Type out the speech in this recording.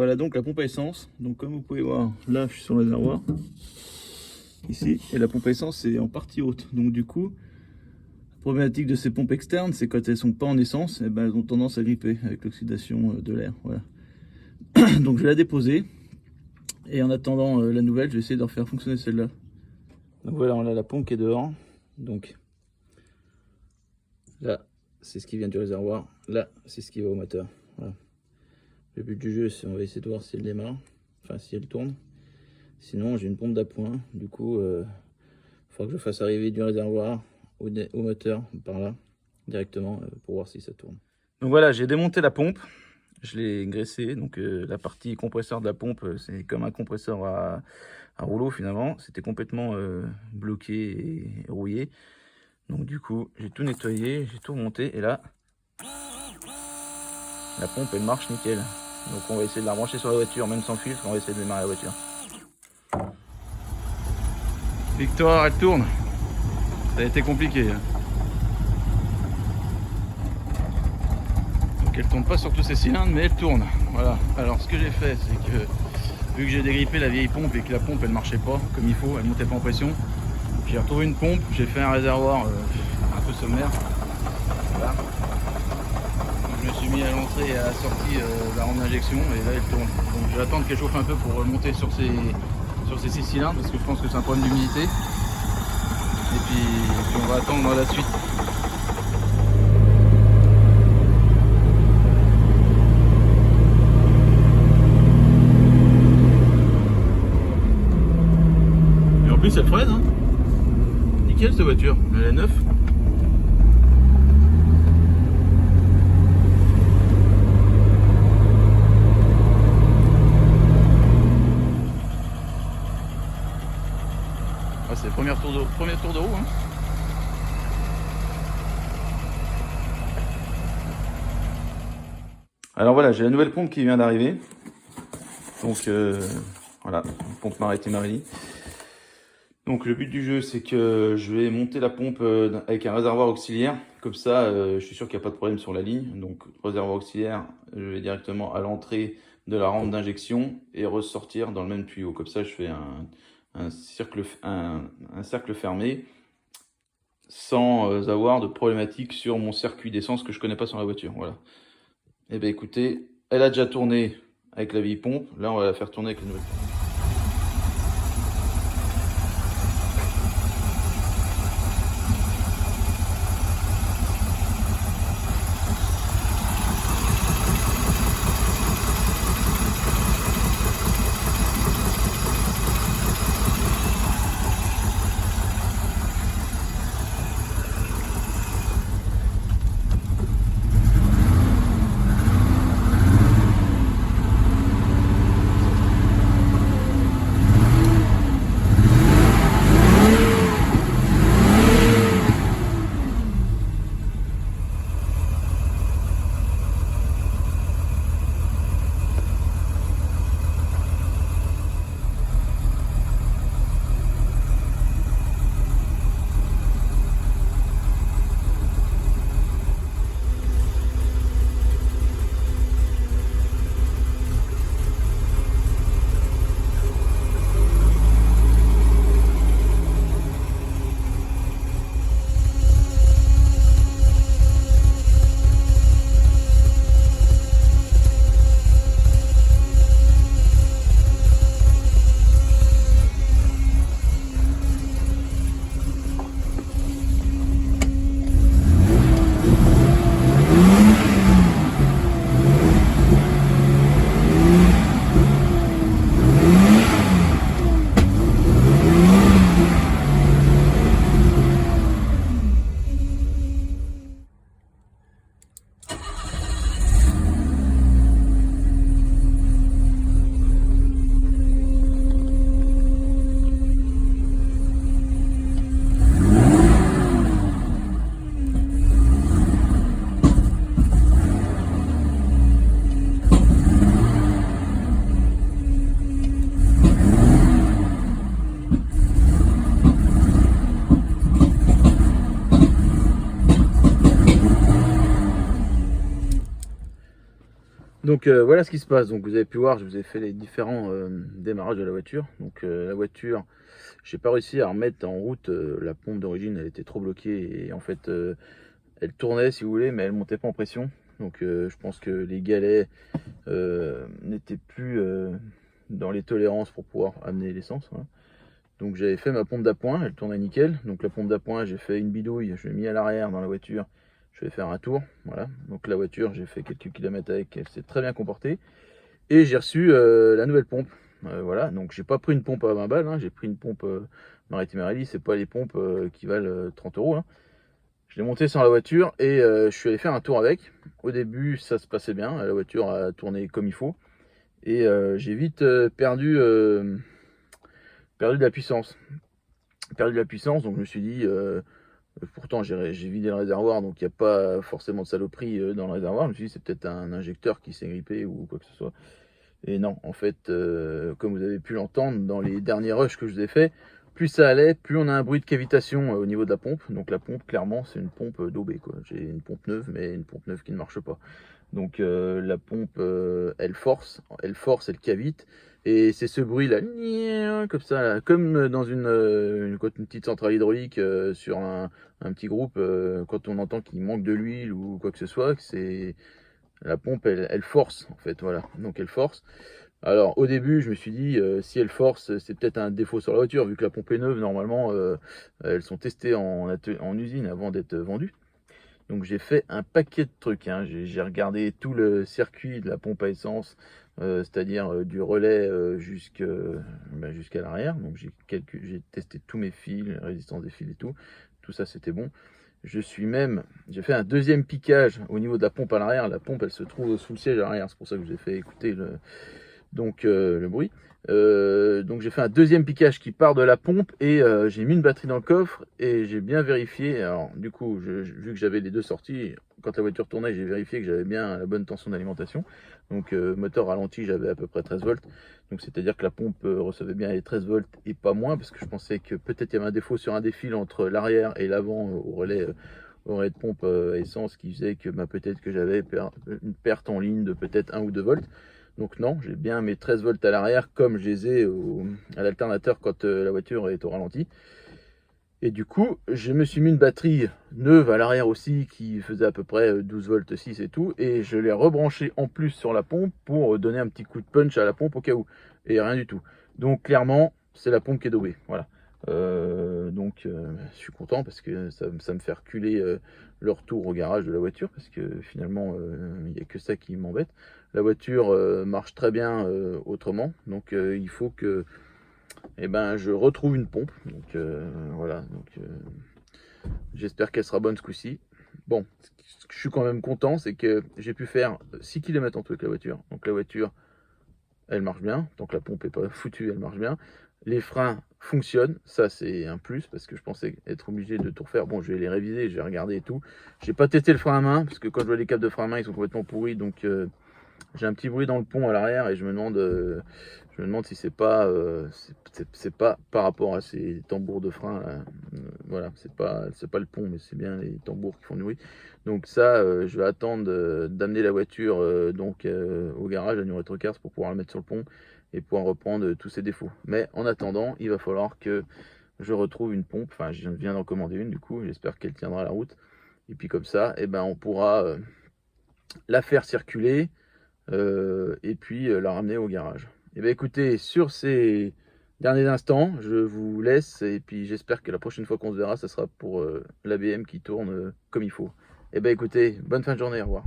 voilà donc la pompe à essence. Donc comme vous pouvez voir, là je suis sur le réservoir, ici, et la pompe à essence c'est en partie haute. Donc du coup, la problématique de ces pompes externes, c'est quand elles sont pas en essence, et ben, elles ont tendance à gripper avec l'oxydation de l'air. Voilà. Donc je vais la déposer, et en attendant la nouvelle, je vais essayer de refaire fonctionner celle-là. Donc voilà, on a la pompe qui est dehors. Donc là, c'est ce qui vient du réservoir. Là, c'est ce qui va au moteur. Voilà. Le but du jeu, c'est on va essayer de voir si elle démarre, enfin si elle tourne. Sinon, j'ai une pompe d'appoint. Du coup, il faudra que je fasse arriver du réservoir au moteur par là, directement, pour voir si ça tourne. Donc voilà, j'ai démonté la pompe. Je l'ai graissée. Donc la partie compresseur de la pompe, c'est comme un compresseur à rouleau finalement. C'était complètement bloqué et rouillé. Donc du coup, j'ai tout nettoyé, j'ai tout remonté. Et là, la pompe, elle marche nickel. Donc on va essayer de la brancher sur la voiture, même sans filtre, on va essayer de démarrer la voiture. Victoire, elle tourne. Ça a été compliqué. Donc elle tourne pas sur tous ses cylindres, mais elle tourne. Voilà. Alors ce que j'ai fait, c'est que vu que j'ai dégrippé la vieille pompe et que la pompe elle marchait pas comme il faut, elle montait pas en pression, j'ai retrouvé une pompe, j'ai fait un réservoir un peu sommaire. Voilà. Je me suis mis à l'entrée et à la sortie de la rampe d'injection et là elle tourne. Donc je vais attendre qu'elle chauffe un peu pour monter sur ces 6 cylindres parce que je pense que c'est un problème d'humidité. Et puis on va attendre la suite. Et en plus elle freine, hein. Nickel cette voiture, elle est neuve. C'est le premier tour de roue. Hein. Alors voilà, j'ai la nouvelle pompe qui vient d'arriver. Donc voilà, pompe Maretti Marelli. Donc le but du jeu, c'est que je vais monter la pompe avec un réservoir auxiliaire. Comme ça, je suis sûr qu'il n'y a pas de problème sur la ligne. Donc réservoir auxiliaire, je vais directement à l'entrée de la rampe d'injection et ressortir dans le même tuyau. Comme ça, je fais un cercle fermé sans avoir de problématique sur mon circuit d'essence que je connais pas sur la voiture. Voilà. Et bien écoutez, elle a déjà tourné avec la vieille pompe. Là, on va la faire tourner avec la nouvelle pompe. Donc voilà ce qui se passe. Donc vous avez pu voir, je vous ai fait les différents démarrages de la voiture. Donc la voiture, j'ai pas réussi à remettre en route la pompe d'origine, elle était trop bloquée et en fait elle tournait si vous voulez, mais elle montait pas en pression. Donc je pense que les galets n'étaient plus dans les tolérances pour pouvoir amener l'essence. Voilà. Donc j'avais fait ma pompe d'appoint, elle tournait nickel. Donc la pompe d'appoint, j'ai fait une bidouille, je l'ai mis à l'arrière dans la voiture. Je vais faire un tour, voilà. Donc la voiture, j'ai fait quelques kilomètres avec, elle s'est très bien comportée. Et j'ai reçu la nouvelle pompe. Voilà, donc j'ai pas pris une pompe à 20 balles, hein. J'ai pris une pompe Maritime Rally, c'est pas les pompes qui valent 30 euros. Hein. Je l'ai montée sur la voiture et je suis allé faire un tour avec. Au début, ça se passait bien, la voiture a tourné comme il faut. Et j'ai vite perdu de la puissance. Perdu de la puissance, donc je me suis dit, pourtant j'ai vidé le réservoir, donc il n'y a pas forcément de saloperie dans le réservoir. Je me suis dit, c'est peut-être un injecteur qui s'est grippé ou quoi que ce soit. Et non, en fait, comme vous avez pu l'entendre dans les derniers rushs que je vous ai fait, plus ça allait, plus on a un bruit de cavitation au niveau de la pompe. Donc la pompe, clairement, c'est une pompe daubée, quoi. J'ai une pompe neuve, mais une pompe neuve qui ne marche pas. Donc la pompe, elle force, elle cavite. Et c'est ce bruit là, comme ça, là, comme dans une petite centrale hydraulique sur un petit groupe, quand on entend qu'il manque de l'huile ou quoi que ce soit, c'est la pompe, elle force en fait, voilà. Donc elle force. Alors au début, je me suis dit, si elle force, c'est peut-être un défaut sur la voiture, vu que la pompe est neuve, normalement, elles sont testées en usine avant d'être vendues. Donc j'ai fait un paquet de trucs, hein. J'ai regardé tout le circuit de la pompe à essence, c'est-à-dire du relais jusqu'à l'arrière. Donc j'ai testé tous mes fils, la résistance des fils et tout. Tout ça c'était bon. J'ai fait un deuxième piquage au niveau de la pompe à l'arrière. La pompe elle se trouve sous le siège à l'arrière, c'est pour ça que je vous ai fait écouter le bruit. Donc j'ai fait un deuxième piquage qui part de la pompe et j'ai mis une batterie dans le coffre et j'ai bien vérifié. Alors du coup, vu que j'avais les deux sorties, quand la voiture tournait, j'ai vérifié que j'avais bien la bonne tension d'alimentation. Donc moteur ralenti, j'avais à peu près 13 volts. Donc c'est-à-dire que la pompe recevait bien les 13 volts et pas moins, parce que je pensais que peut-être il y avait un défaut sur un des fils entre l'arrière et l'avant au relais de pompe à essence qui faisait que peut-être que j'avais une perte en ligne de peut-être 1 ou 2 volts. Donc non, j'ai bien mes 13 volts à l'arrière comme je les ai à l'alternateur quand la voiture est au ralenti. Et du coup, je me suis mis une batterie neuve à l'arrière aussi qui faisait à peu près 12 volts 6 et tout. Et je l'ai rebranché en plus sur la pompe pour donner un petit coup de punch à la pompe au cas où. Et rien du tout. Donc clairement, c'est la pompe qui est daubée. Voilà. Je suis content parce que ça me fait reculer le retour au garage de la voiture, parce que finalement il n'y a que ça qui m'embête. La voiture marche très bien autrement, donc il faut que je retrouve une pompe. Donc voilà, j'espère qu'elle sera bonne ce coup-ci. Bon, ce que je suis quand même content, c'est que j'ai pu faire 6 km en tout avec la voiture. Donc la voiture, elle marche bien, donc la pompe est pas foutue, elle marche bien. Les freins fonctionnent, ça c'est un plus, parce que je pensais être obligé de tout refaire. Bon, je vais les réviser, je vais regarder et tout. J'ai pas testé le frein à main, parce que quand je vois les câbles de frein à main, ils sont complètement pourris, donc j'ai un petit bruit dans le pont à l'arrière, et je me demande si c'est pas par rapport à ces tambours de frein. Voilà, c'est pas le pont, mais c'est bien les tambours qui font du bruit. Donc ça, je vais attendre d'amener la voiture au garage à New Retro Cars pour pouvoir la mettre sur le pont et pouvoir reprendre tous ses défauts. Mais en attendant, il va falloir que je retrouve une pompe. Enfin, je viens d'en commander une du coup, j'espère qu'elle tiendra la route. Et puis comme ça, on pourra la faire circuler et puis la ramener au garage. Et bien écoutez, sur ces derniers instants, je vous laisse et puis j'espère que la prochaine fois qu'on se verra, ce sera pour l'ABM qui tourne comme il faut. Et bien écoutez, bonne fin de journée, au revoir.